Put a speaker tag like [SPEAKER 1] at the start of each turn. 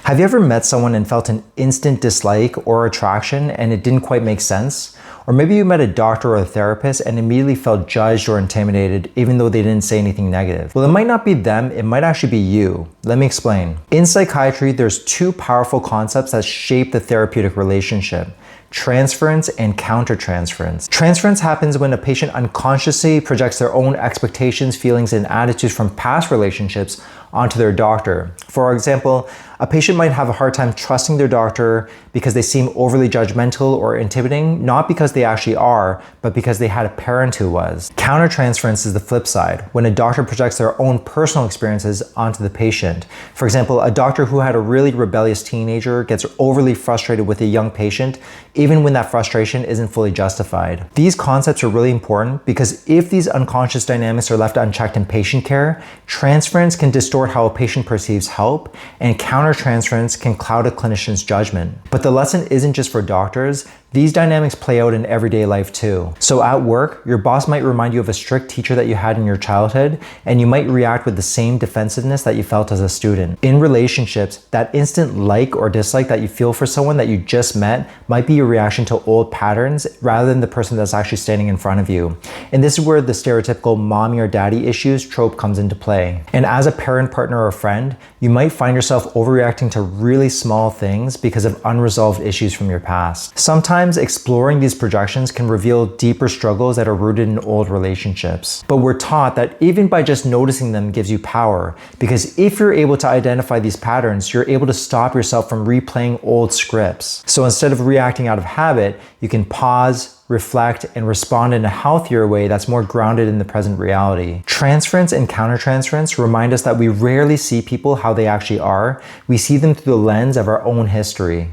[SPEAKER 1] Have you ever met someone and felt an instant dislike or attraction and it didn't quite make sense? Or maybe you met a doctor or a therapist and immediately felt judged or intimidated even though they didn't say anything negative. Well, it might not be them, it might actually be you. Let me explain. In psychiatry, there's two powerful concepts that shape the therapeutic relationship: transference and countertransference. Transference happens when a patient unconsciously projects their own expectations, feelings, and attitudes from past relationships onto their doctor. For example, a patient might have a hard time trusting their doctor because they seem overly judgmental or intimidating, not because they actually are, but because they had a parent who was. Countertransference is the flip side, when a doctor projects their own personal experiences onto the patient. For example, a doctor who had a really rebellious teenager gets overly frustrated with a young patient, even when that frustration isn't fully justified. These concepts are really important because if these unconscious dynamics are left unchecked in patient care, transference can distort how a patient perceives help, and countertransference can cloud a clinician's judgment. But the lesson isn't just for doctors. These dynamics play out in everyday life too. So at work, your boss might remind you of a strict teacher that you had in your childhood, and you might react with the same defensiveness that you felt as a student. In relationships, that instant like or dislike that you feel for someone that you just met might be your reaction to old patterns rather than the person that's actually standing in front of you. And this is where the stereotypical mommy or daddy issues trope comes into play. And as a parent, partner, or friend, you might find yourself overreacting to really small things because of unresolved issues from your past. Sometimes exploring these projections can reveal deeper struggles that are rooted in old relationships. But we're taught that even by just noticing them gives you power, because if you're able to identify these patterns, you're able to stop yourself from replaying old scripts. So instead of reacting out of habit, you can pause, reflect, and respond in a healthier way that's more grounded in the present reality. Transference and countertransference remind us that we rarely see people how they actually are. We see them through the lens of our own history.